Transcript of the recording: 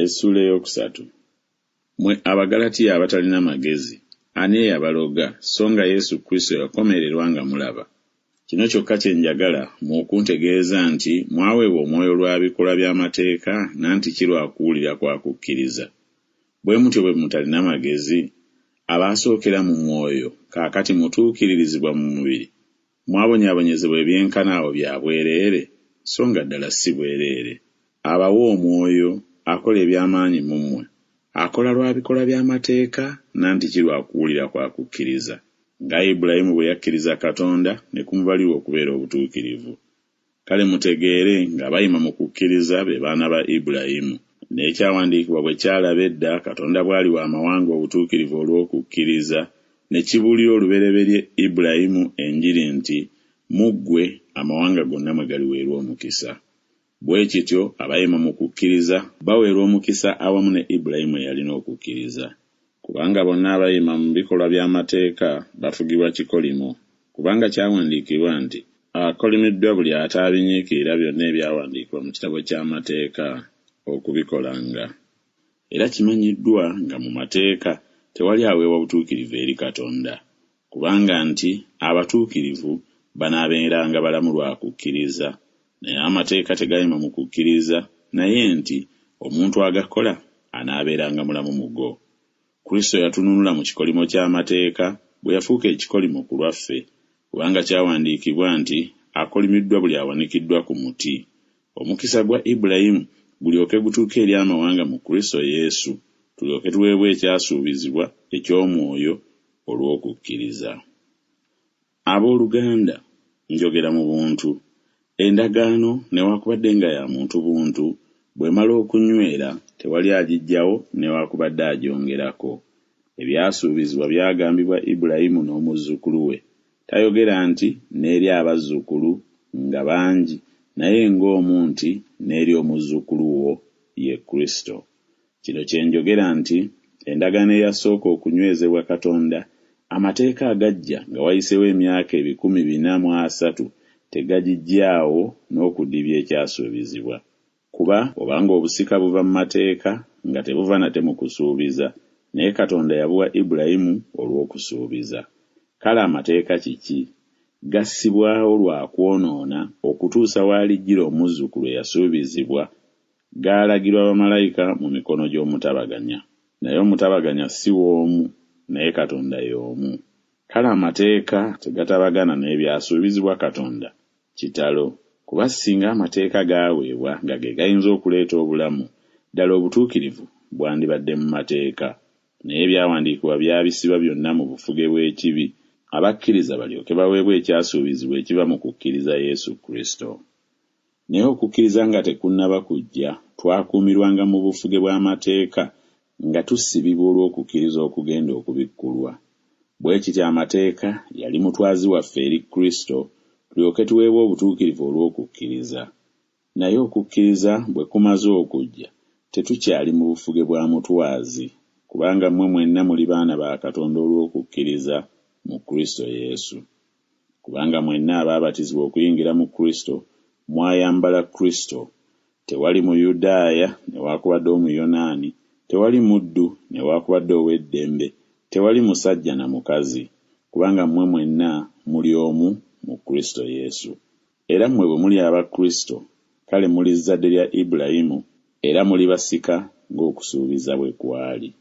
Essula eyokusatu. Mwe Abagalatiya abatalina magezi, ani eyabaloga so nga Yesu Kristo yakomererwa nga mulaba? Kino kyokka kye njagala mukuntegeeza nti mwaweebwa omwoyo lwa bikolwa by'amateeka nanti kirwakuwulira kwa kukkiriza. Bwe mutyo bwe mutalina magezi, abaasookera mu mwoyo kaakati mutuukiririzibwa mu mubiri, mwabonyaabonyezebwa ebyenkana awo bya bwereere so nga ddala si bwereere. Abawa omwoyo akola eby'amaanyi mu mmwe, akola lwa bikolwa by'amateeka nanti kirwakuwulira kwa kukkiriza. Nga Ibulayimu bwe yakkiriza Katonda ne kumubalirwa okubeera obutuukirivu. Kale mutegeere nga bayima mu kukkiriza be baana ba Ibulayimu. N'ekyawandiikibwa bwe kyalaba edda Katonda bw'ali wa mawanga obutuukirivu olw'okukkiriza, ne kibuulira olubereberye Ibulayimu enjiri nti mu ggwe amawanga gonna mwe galiweerwa omukisa. Bwe kityo abayima mu kukkiriza baweerwa omukisa awamu ne Ibulayimu eyalina okukkiriza. Kubanga bonna abayima mu bikolwa by'amateeka bafugibwa kikolimo, kubanga kyawandiikibwa nti akolimiddwa buli ataabinyiikirira byonna ebyawandiikibwa mu kitabo ky'amateeka okubikolanga. Era kimanyiddwa nga mu mateeka tewali aweebwa butuukirivu eri Katonda, kubanga nti abatuukirivu banaabeeranga balamu lwa kukkiriza, naye amateeka tegayima mu kukkiriza, naye nti omuntu agakola anaabeeranga mulamu mu go. Kristo yatununula mu kikolimo ky'amateeka bwe yafuuka ekikolimo ku lwaffe, kubanga kyawandiikibwa nti akolimiddwa buli awanikiddwa ku muti. Omukisa gwa Ibulayimu gulyoke gutuuke eri amawanga mu Kristo Yesu, tulyoke tuweebwe ekyasuubizibwa eky'omwoyo olw'okukkiriza. Abooluganda, njogera mu buntu. Endagaano newaakubadde nga ya muntu buntu, bw'emala okunywera tewali agiggyawo newaakubadde agyongerako. Ebyasuubizibwa byagambibwa Ibulayimu n'omuzzukulu we. Tayogera nti n'eri abazzukulu nga bangi, naye ng'omu nti n'eri omuzzukulu wo ye Kristo. Kino kye njogera nti endagaano eyasooka okunywezebwa Katonda, amateeka agajja nga wayiseewo emyaka 430 tegagiggyaawo n'okudibya ekyasuubizibwa. Kuba obanga obusika buva mu mateeka nga tebuva nate mu kusuubiza, naye Katonda yabuwa Ibulayimu olw'okusuubiza. Kale amateeka kiki? Gassibwawo lwa kwonoona okutuusa waalijjira omuzzukulu eyasuubizibwa. Gaalagirwa bamalayika mu mikono gy'omutabaganya. Naye omutabaganya si w'omu, naye Katonda y'omu. Kale amateeka tegatabagana n'ebyasuubizibwa Katonda. Kitalo, kuba singa amateeka gaaweebwa nga ge gayinza okuleeta obulamu, ddala obutuukirivu bwandibadde mu mateeka. Naye ebyawandiikibwa byabisiba byonna mu bufuge bw'ekibi, abakkiriza balyoke baweebwe ekyasuubizibwa ekiva mu kukkiriza Yesu Kristo. Naye okukkiriza nga tekunnaba kujja, twakuumirwanga mu bufuge bw'amateeka nga tusibibwa olw'okukkiriza okugenda okubikkulwa. Bwe kityo amateeka yali mutwazi waffe eri Kristo, tulyoke tuweebwe obutuukirivu olw'okukkiriza. Naye okukkiriza bwe kumaze okujja, tetukyali mu bufuge bwa mutwazi, kubanga mmwe mwenna muli baana ba Katonda olw'okukkiriza mu Kristo Yesu. Kubanga mwenna abaabatizibwa okuyingira mu Kristo, mwayambala Kristo. Tewali Muyudaaya newaakubadde Omuyonaani, tewali muddu newaakubadde ow'eddembe, tewali musajja na mukazi, kubanga mmwe mwenna muli omu mu Kristo Yesu. Era mmwe bwe muli aba Kristo, kale muli zzadde lya Ibulayimu, era muli basika ng'okusuubiza bwe kwali.